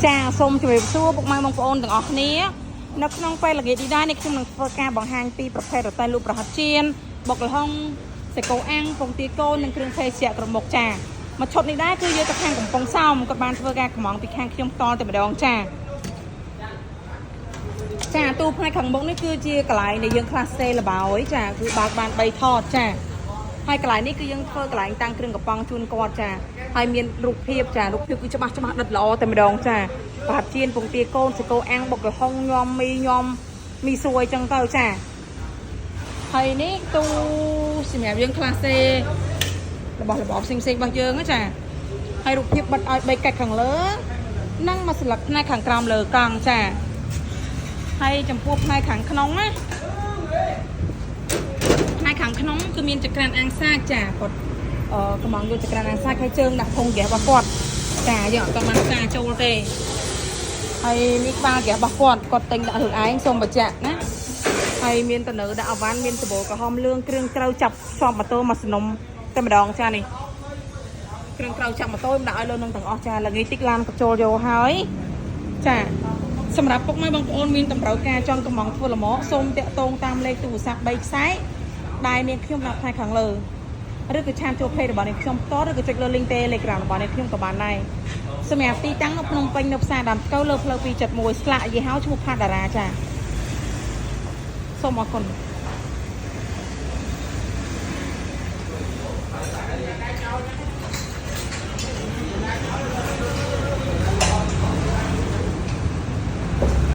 ចាសូមជម្រាបសួរពុកម៉ែបងប្អូនទាំងអស់គ្នានៅក្នុងពេលល្ងាចនេះដែរនេះខ្ញុំនឹងធ្វើការបង្ហាញពីប្រភេទរតែលូកប្រហិតចៀនបុកល្ហុងសេកូអាំងពងទាកូននិងគ្រឿងភេសជ្ជៈក្រមុកចាមកឈុតនេះដែរគឺយកទៅខាងកំពង់សោមគាត់បានធ្វើការកំងពីខាងខ្ញុំផ្ទាល់តែម្ដងចាទូផ្នែកខាងមុខនេះគឺជាកន្លែងដែលយើងខ្លះសេលបោយចាគឺបើកបាន3ថតចាហើយកន្លែងនេះគឺយើងធ្វើកន្លែងតាំងគ្រឿងកំប៉ុងជូនគាត់ចាហើយមានរូបភាពចារូបភាពគឺច្បាស់ដិតល្អតែម្ដងចាប្រហិតចៀនពងទាកូនសេកូអាំងបុកល្ហុងញ៉ាំមីសួយចឹងទៅចាហើយនេះទូសម្រាប់យើងខ្លះសេរបស់របបផ្សេងរបស់យើងចាហើយរូបភាពបិទឲ្យ3កាច់ខាងលើនិងមួយស្លឹកផ្នែកខាងក្រោមលើកង់ចាហើយចំពោះផ្នែកខាងក្នុងណាផ្នែកខាងក្នុងគឺមានចក្រានអាំងសាច់ចាគាត់កំងយកចក្រានអាំងសាច់ហើយជើងដាក់ធុងហ្គាសរបស់គាត់ចាយើងអត់បានការចូលទេហើយនេះក្បាលហ្គាសរបស់គាត់ទិញដាក់ខ្លួនឯងសូមបញ្ជាក់ណាហើយមានតនៅដាក់អវ៉ាន់មានសម្បូរក្រហមលឿងគ្រឿងត្រូវចាប់ផ្សំម៉ូតូមកសនំតែម្ដងចានេះគ្រឿងត្រូវចាប់ម៉ូតូដាក់ឲ្យលើនឹងទាំងអស់ចាល្ងាចតិចឡានកចូលយកហើយចាសម្រាប់ពុកម៉ែបងប្អូនមានតម្រូវការចង់កំងធ្វើល្មមសូមតាក់ទងតាមលេខទូរស័ព្ទ3ខ្សែដែលនាងខ្ញុំដាក់ផ្នែកខាងលើឬក៏ឆានចូលเพจរបស់នាងខ្ញុំផ្ទាល់ឬក៏ចុចលើ link Telegram របស់នាងខ្ញុំក៏បានដែរសម្រាប់ទីតាំងនៅភ្នំពេញនៅផ្សារដើមស្កូវលើផ្លូវ271ស្លាកយីហោឈ្មោះផាតារាចាសូមអរគុណ